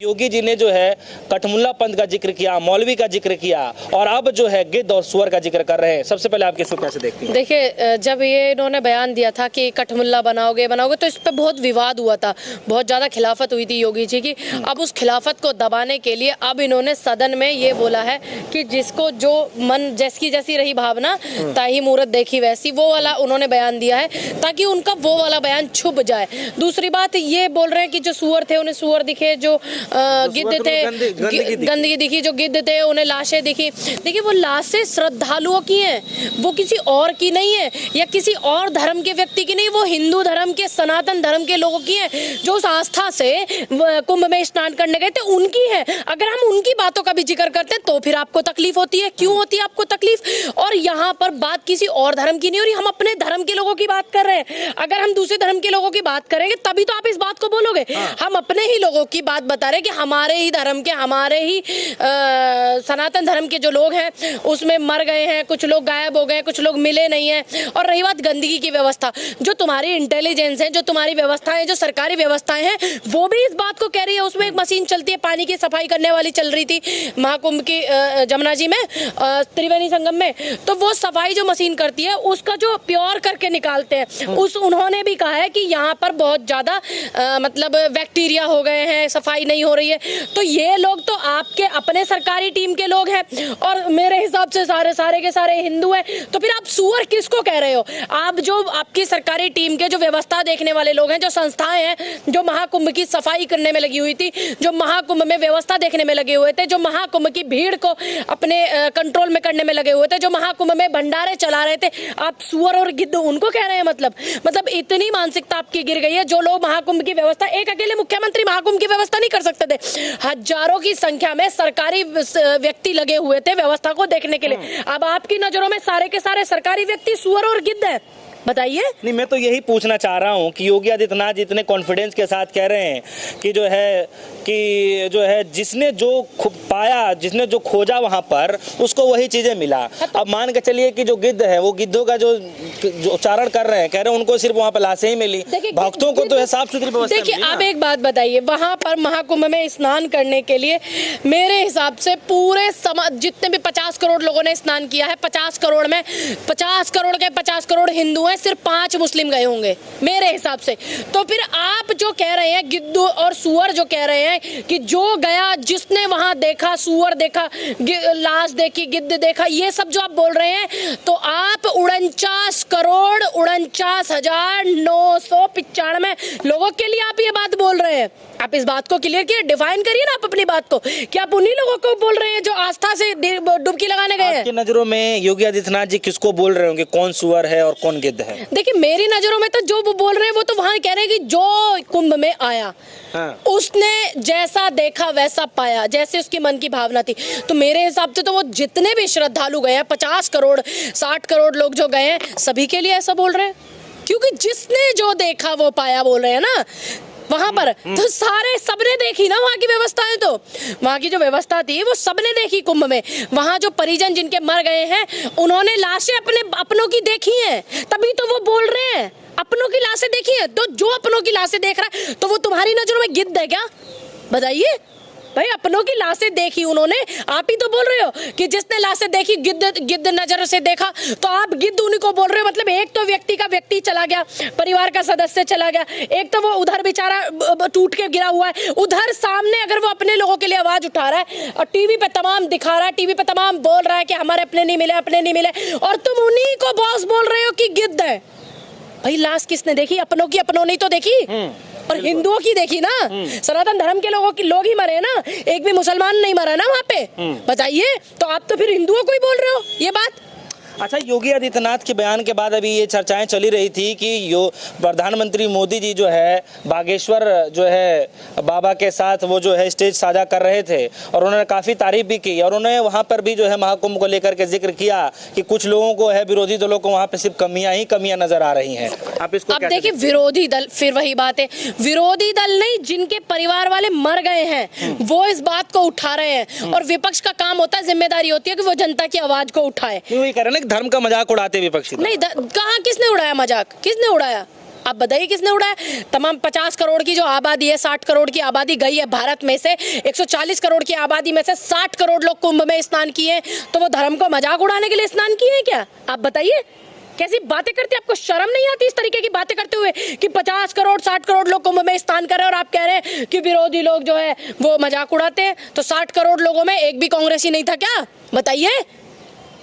योगी जी ने जो है कठमुल्ला पंथ का जिक्र किया, मौलवी का जिक्र किया और अब जो है गिद्ध और सुअर का जिक्र कर रहे हैं। सबसे पहले आप इसको कैसे देखती हैं? देखिए, जब ये इन्होंने बयान दिया था कि कठमुल्ला बनाओगे तो इस पर बहुत विवाद हुआ था, बहुत ज़्यादा खिलाफत हुई थी योगी जी की। अब उस खिलाफत को दबाने के लिए अब इन्होंने सदन में ये बोला है कि जिसको जो मन जैसी रही भावना ताही मूरत देखी वैसी, वो वाला उन्होंने बयान दिया है ताकि उनका वो वाला बयान छुप जाए। दूसरी बात ये बोल रहे हैं कि जो सुअर थे उन्हें सुअर दिखे, जो गिद्ध थे गंदगी दिखी, जो गिद्ध थे उन्हें लाशें दिखी। देखिए, वो लाशें श्रद्धालुओं की हैं, वो किसी और की नहीं है या किसी और धर्म के व्यक्ति की नहीं, वो हिंदू धर्म के सनातन धर्म के लोगों की है जो उस आस्था से कुंभ में स्नान करने गए थे, उनकी है। अगर हम उनकी बातों का भी जिक्र करते हैं तो फिर आपको तकलीफ होती है। क्यों होती है आपको तकलीफ? और यहाँ पर बात किसी और धर्म की नहीं हो रही, हम अपने धर्म के लोगों की बात कर रहे हैं। अगर हम दूसरे धर्म के लोगों की बात करेंगे तभी तो आप इस बात को बोलोगे। हम अपने ही लोगों की बात बता रहे हैं कि हमारे ही धर्म के, हमारे ही सनातन धर्म के जो लोग हैं उसमें मर गए हैं, कुछ लोग गायब हो गए, कुछ लोग मिले नहीं हैं। और रही बात गंदगी की व्यवस्था, जो तुम्हारी इंटेलिजेंस है, जो तुम्हारी व्यवस्थाएं, जो सरकारी व्यवस्थाएं हैं, वो भी इस बात को कह रही है। उसमें एक मशीन चलती है, पानी की सफाई करने वाली चल रही थी महाकुंभ की जमुना जी में, त्रिवेणी संगम में, तो वो सफाई जो मशीन करती है उसका जो प्योर करके निकालते हैं, उन्होंने भी कहा है कि यहाँ पर बहुत ज्यादा मतलब बैक्टीरिया हो गए हैं, सफाई नहीं हो रही है। तो ये लोग तो आपके अपने सरकारी टीम के लोग हैं और मेरे हिसाब से सारे के सारे हिंदू हैं। तो फिर आप सुअर किसको कह रहे हो? आप जो आपकी सरकारी टीम के जो व्यवस्था देखने वाले लोग हैं, जो संस्थाएं हैं, जो महाकुंभ की सफाई करने में लगी हुई थी, जो महाकुंभ में व्यवस्था देखने में लगे हुए थे, जो महाकुंभ की भीड़ को अपने कंट्रोल में करने में लगे हुए थे, जो महाकुंभ में भंडारे चला रहे थे, आप सुअर और गिद्ध उनको कह रहे हैं? मतलब इतनी मानसिकता आपकी गिर गई है। जो लोग महाकुंभ की व्यवस्था, एक अकेले मुख्यमंत्री महाकुंभ की व्यवस्था नहीं कर सकते थे, हजारों की संख्या में सरकारी व्यक्ति लगे हुए थे व्यवस्था को देखने के लिए। अब आपकी नजरों में सारे के सारे सरकारी व्यक्ति सुअर और गिद्ध है, बताइए। नहीं, मैं तो यही पूछना चाह रहा हूँ कि योगी आदित्यनाथ जी इतने कॉन्फिडेंस के साथ कह रहे हैं कि जो है जिसने जो पाया, जिसने जो खोजा वहां पर उसको वही चीजें मिला। अब मान के चलिए कि जो गिद्ध है वो गिद्धों का जो उच्चारण कर रहे हैं, कह रहे हैं उनको सिर्फ वहां पर लाशें ही मिली, भक्तों को तो है साफ सुथरी व्यवस्था। देखिए, आप एक बात बताइए, वहां पर महाकुंभ में स्नान करने के लिए मेरे हिसाब से पूरे जितने भी 50 करोड़ लोगों ने स्नान किया है, 50 करोड़ में 50 करोड़ के 50 करोड़ हिंदू हैं, सिर्फ 5 मुस्लिम गए होंगे मेरे हिसाब से। तो फिर आप जो कह रहे हैं, गिद्ध और सुअर जो कह रहे हैं कि जो गया, जिसने वहां देखा, सुअर देखा, लाश देखी, गिद्ध देखा, ये सब जो आप बोल रहे हैं, तो आप 49,49,995 लोगों के लिए आप ये बात बोल रहे हैं। आप इस बात को क्लियर किए, डिफाइन करिए ना आप अपनी बात को, कि आप उन्हीं लोगों को बोल रहे हैं जो आस्था से डुबकी लगाने गए हैं। आपकी नजरों में योगी आदित्यनाथ जी किसको बोल रहे होंगे, कौन सुअर है और कौन गिद्ध है? देखिए, मेरी नजरों में तो जो वो बोल रहे हैं वो तो वहां कह रहे हैं कि जो कुंभ में आया, उसने जैसा देखा वैसा पाया, जैसे उसकी मन की भावना थी। तो मेरे हिसाब से तो वो जितने भी श्रद्धालु गए हैं, 50 करोड़ 60 करोड़ लोग जो गए हैं, सभी के लिए ऐसा बोल रहे हैं, क्योंकि जिसने जो देखा वो पाया बोल रहे हैं ना वहां पर। तो सबने देखी ना वहां की व्यवस्थाएं, तो वहां की जो व्यवस्था थी वो सबने देखी कुंभ में। वहां जो परिजन जिनके मर गए हैं उन्होंने लाशें अपनों की देखी हैं, तभी तो वो बोल रहे हैं अपनों की लाशें देखी है। तो जो अपनों की लाशें देख रहा है तो वो तुम्हारी नजरों में गिद्ध है क्या? बताइए भाई, अपनों की लाशें देखी उन्होंने, आप ही तो बोल रहे हो कि जिसने लाशें देखी, गिद्ध नजर से देखा, तो आप गिद्ध उन्हीं को बोल रहे हो। मतलब एक तो व्यक्ति चला गया, परिवार का सदस्य चला गया, एक तो वो उधर बेचारा टूट के गिरा हुआ है, उधर सामने अगर वो अपने लोगों के लिए आवाज उठा रहा है और टीवी पे तमाम दिखा रहा है, टीवी पे तमाम बोल रहा है कि हमारे अपने नहीं मिले, और तुम उन्हीं को बॉस बोल रहे हो कि गिद्ध है। भाई, लाश किसने देखी? अपनों की अपनों नहीं तो देखी, और हिंदुओं की देखी ना, सनातन धर्म के लोग ही मरे ना, एक भी मुसलमान नहीं मरा ना वहाँ पे। बताइए, तो आप तो फिर हिंदुओं को ही बोल रहे हो ये बात। अच्छा, योगी आदित्यनाथ के बयान के बाद अभी ये चर्चाएं चली रही थी कि प्रधानमंत्री मोदी जी जो है बागेश्वर जो है बाबा के साथ वो जो है स्टेज साझा कर रहे थे और उन्होंने काफ़ी तारीफ भी की और उन्होंने वहाँ पर भी जो है महाकुंभ को लेकर के जिक्र किया कि कुछ लोगों को है, विरोधी दलों को वहाँ पे सिर्फ कमियां नजर आ रही हैं। आप इसको अब देखिए, विरोधी दल, फिर वही बात है, विरोधी दल नहीं, जिनके परिवार वाले मर गए हैं वो इस बात को उठा रहे हैं, और विपक्ष का काम होता है, जिम्मेदारी होती है कि वो जनता की आवाज को उठाए। कह रहे हैं धर्म का मजाक उड़ाते विपक्षी। नहीं, कहाँ, किसने उड़ाया मजाक? किसने उड़ाया? आप बताइए किसने उड़ाया? तमाम 50 करोड़ की जो आबादी है, 60 करोड़ की आबादी गई है भारत में से, 140 करोड़ की आबादी में से 60 करोड़ लोग कुंभ में स्नान किए हैं, तो वो धर्म को मजाक उड़ाने के लिए स्नान किए हैं क्या? आप बताइए कैसी बातें करते हैं? आपको शर्म नहीं आती इस तरीके की बातें करते हुए कि 50 करोड़ 60 करोड़ लोग कुंभ में स्नान कर रहे हैं और आप कह रहे हैं कि विरोधी लोग जो है वो मजाक उड़ाते हैं? तो 60 करोड़ लोगों में एक भी कांग्रेसी नहीं था क्या? बताइए।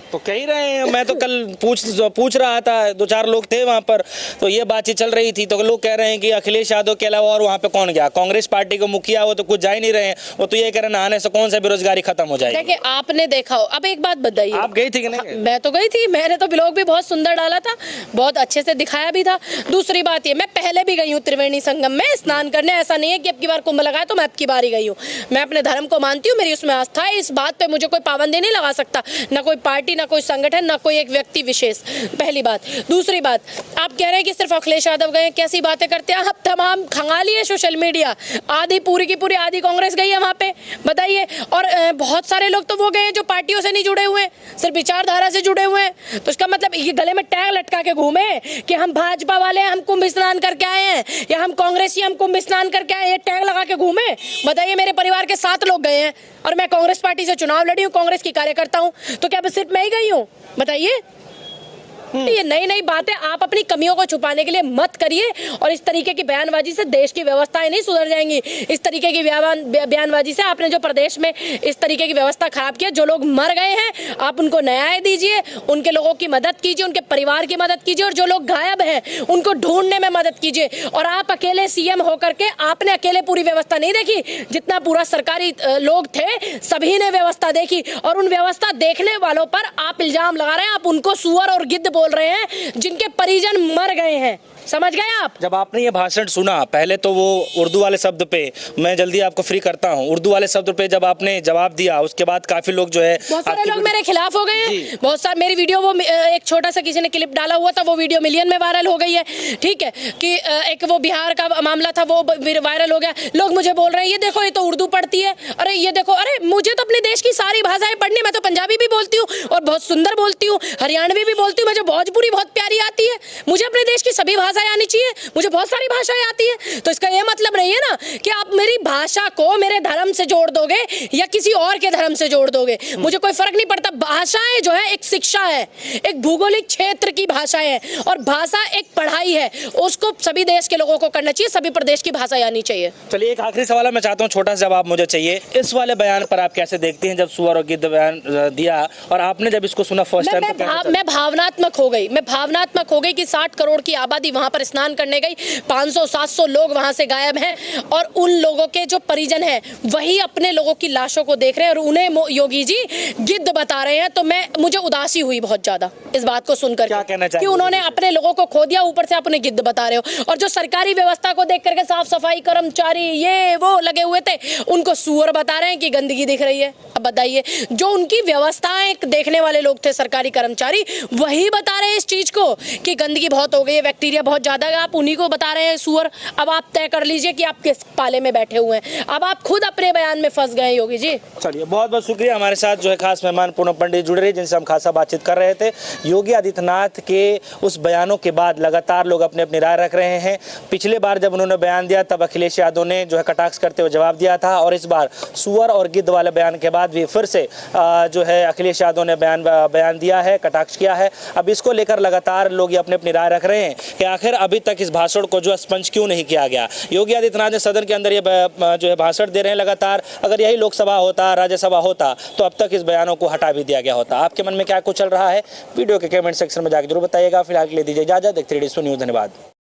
तो कह ही रहे हैं, मैं तो कल पूछ रहा था, 2-4 लोग थे वहाँ पर, तो ये बातचीत चल रही थी, तो लोग कह रहे हैं कि अखिलेश यादव के अलावा और वहाँ पे कौन गया? कांग्रेस पार्टी को मुखिया वो तो कुछ जा ही नहीं रहे हैं, वो तो ये कह रहे हैं नहाने से कौन सा बेरोजगारी खत्म हो जाएगी। देखिए आपने देखा हो, अब एक बात बताइए, आप गई थी कि नहीं? मैं तो गई थी, मैंने तो ब्लॉग भी बहुत सुंदर डाला था, बहुत अच्छे से दिखाया भी था। दूसरी बात ये, मैं पहले भी गई हूँ त्रिवेणी संगम में स्नान करने, ऐसा नहीं है कि अब की बार कुंभ लगाए तो मैं अब की बार ही गई हूँ। मैं अपने धर्म को मानती हूँ, मेरी उसमें आस्था है, इस बात पे मुझे कोई पाबंदी नहीं लगा सकता, ना कोई पार्टी, ना कोई संगठन, ना कोई एक व्यक्ति विशेष। पहली बात। दूसरी बात, आप कह रहे हैं कि सिर्फ अखिलेश यादव गए, कैसी बातें करते हैं आप? तमाम खंगाली है सोशल मीडिया, आधी पूरी की पूरी आधी कांग्रेस गई है वहां पे, बताइए। और बहुत सारे लोग तो वो गए हैं जो पार्टियों से नहीं जुड़े हुए हैं, सिर्फ विचारधारा से जुड़े हुए हैं। तो इसका मतलब ये गले में टैग लटका के घूमे कि हम भाजपा वाले हैं, हम कुंभ स्नान करके आए हैं, या हम कांग्रेसी हम कुंभ स्नान करके आए हैं, ये टैग लगा के घूमे? बताइए। मेरे परिवार के 7 लोग गए हैं और मैं कांग्रेस पार्टी से चुनाव लड़ी हूँ, कांग्रेस की कार्यकर्ता हूँ, तो क्या बस सिर्फ मैं ही गई हूँ? बताइए। ये नई नई बातें आप अपनी कमियों को छुपाने के लिए मत करिए, और इस तरीके की बयानबाजी से देश की व्यवस्थाएं नहीं सुधर जाएंगी। इस तरीके की बयानबाजी से आपने जो प्रदेश में इस तरीके की व्यवस्था खराब की है, जो लोग मर गए हैं आप उनको न्याय दीजिए, उनके लोगों की मदद कीजिए, उनके परिवार की मदद कीजिए, और जो लोग गायब हैं उनको ढूंढने में मदद कीजिए। और आप अकेले सीएम होकर के आपने अकेले पूरी व्यवस्था नहीं देखी, जितना पूरा सरकारी लोग थे सभी ने व्यवस्था देखी, और उन व्यवस्था देखने वालों पर आप इल्जाम लगा रहे हैं। आप उनको सुअर और गिद्ध बोल रहे हैं जिनके परिजन मर गए हैं। समझ गए आप? जब आपने ये भाषण सुना, पहले तो वो उर्दू वाले शब्द पे, मैं जल्दी आपको फ्री करता हूँ, उर्दू वाले शब्द पे जब आपने जवाब दिया, उसके बाद काफी लोग जो है, बहुत सारे लोग मेरे खिलाफ हो गए हैं। बहुत सारे मेरी वीडियो, वो एक छोटा सा किसी ने क्लिप डाला हुआ था, वो वीडियो मिलियन में वायरल हो गई है, ठीक है, कि एक वो बिहार का मामला था, वो वायरल हो गया। लोग मुझे बोल रहे हैं ये देखो ये तो उर्दू पढ़ती है, अरे ये देखो, अरे मुझे तो अपने देश की सारी भाषाएं पढ़नी, मैं तो पंजाबी भी बोलती हूँ और बहुत सुंदर बोलती हूँ, हरियाणवी भी बोलती हूँ, मुझे भोजपुरी बहुत प्यारी आती है, मुझे अपने देश की सभी भाषाएं आनी चाहिए, मुझे बहुत सारी भाषाएं आती है। तो इसका ये मतलब नहीं है ना कि आप मेरी भाषा को मेरे धर्म से जोड़ दोगे या किसी और के धर्म से जोड़ दोगे, मुझे कोई फर्क नहीं पड़ता। भाषाएं जो है एक शिक्षा है, एक भौगोलिक क्षेत्र की भाषाएं है, और भाषा एक पढ़ाई है, उसको सभी देश के लोगों को करना चाहिए, सभी प्रदेश की भाषा आनी चाहिए। चलिए एक आखिरी सवाल मैं चाहता हूँ, छोटा सा जवाब मुझे चाहिए। इस वाले बयान पर आप कैसे देखते हैं, जब सुअर और गिद्ध बयान दिया और आपने जब इसको सुना फर्स्ट टाइम? मैं भावनात्मक हो गई, मैं भावनात्मक हो गई कि 60 करोड़ की आबादी वहां पर स्नान करने गई, 500-700 लोग वहां से गायब हैं, और उन लोगों के जो परिजन हैं वही अपने लोगों की लाशों को देख रहे हैं और उन्हें योगी जी गिद्ध बता रहे हैं। तो मुझे उदासी हुई बहुत ज्यादा इस बात को सुनकर कि उन्होंने अपने लोगों को खो दिया, ऊपर से अपने गिद्ध बता रहे हो। और जो सरकारी व्यवस्था को देख करके साफ सफाई कर्मचारी ये वो लगे हुए थे, उनको सुअर बता रहे हैं कि गंदगी दिख रही है। अब बताइए, जो उनकी व्यवस्थाएं देखने वाले लोग थे सरकारी कर्मचारी, वही बता रहे हैं इस चीज को कि गंदगी बहुत हो गई है, बैक्टीरिया बहुत ज्यादा है, आप उन्हीं को बता रहे हैं सुअर। अब आप तय कर लीजिए कि आप किस पाले में बैठे हुए हैं, अब आप खुद अपने बयान में फंस गए योगी जी। चलिए बहुत बहुत शुक्रिया। हमारे साथ जो है खास मेहमान पूनम पंडित जुड़ रहे हैं, जिनसे हम खासा बातचीत कर रहे थे। योगी आदित्यनाथ के उस बयानों के बाद लगातार लोग अपनी अपनी राय रख रहे हैं। पिछले बार जब उन्होंने बयान दिया तब अखिलेश यादव ने जो है कटाक्ष करते हुए जवाब दिया था, और इस बार सुअर और गिद्ध वाले बयान के बाद भी फिर से जो है अखिलेश यादव ने बयान दिया है, कटाक्ष किया है। अब इसको लेकर लगातार लोग ये अपनी अपनी राय रख रहे हैं कि आखिर अभी तक इस भाषण को जो स्पंज क्यों नहीं किया गया। योगी आदित्यनाथ ने सदन के अंदर ये जो है भाषण दे रहे हैं लगातार, अगर यही लोकसभा होता, राज्यसभा होता, तो अब तक इस बयानों को हटा भी दिया गया होता। आपके मन में क्या कुछ चल रहा है, वीडियो के कमेंट सेक्शन में जाकर जरूर बताइएगा। फिलहाल के लिए दीजिए इजाजत। देखते रहिए न्यूज़। धन्यवाद।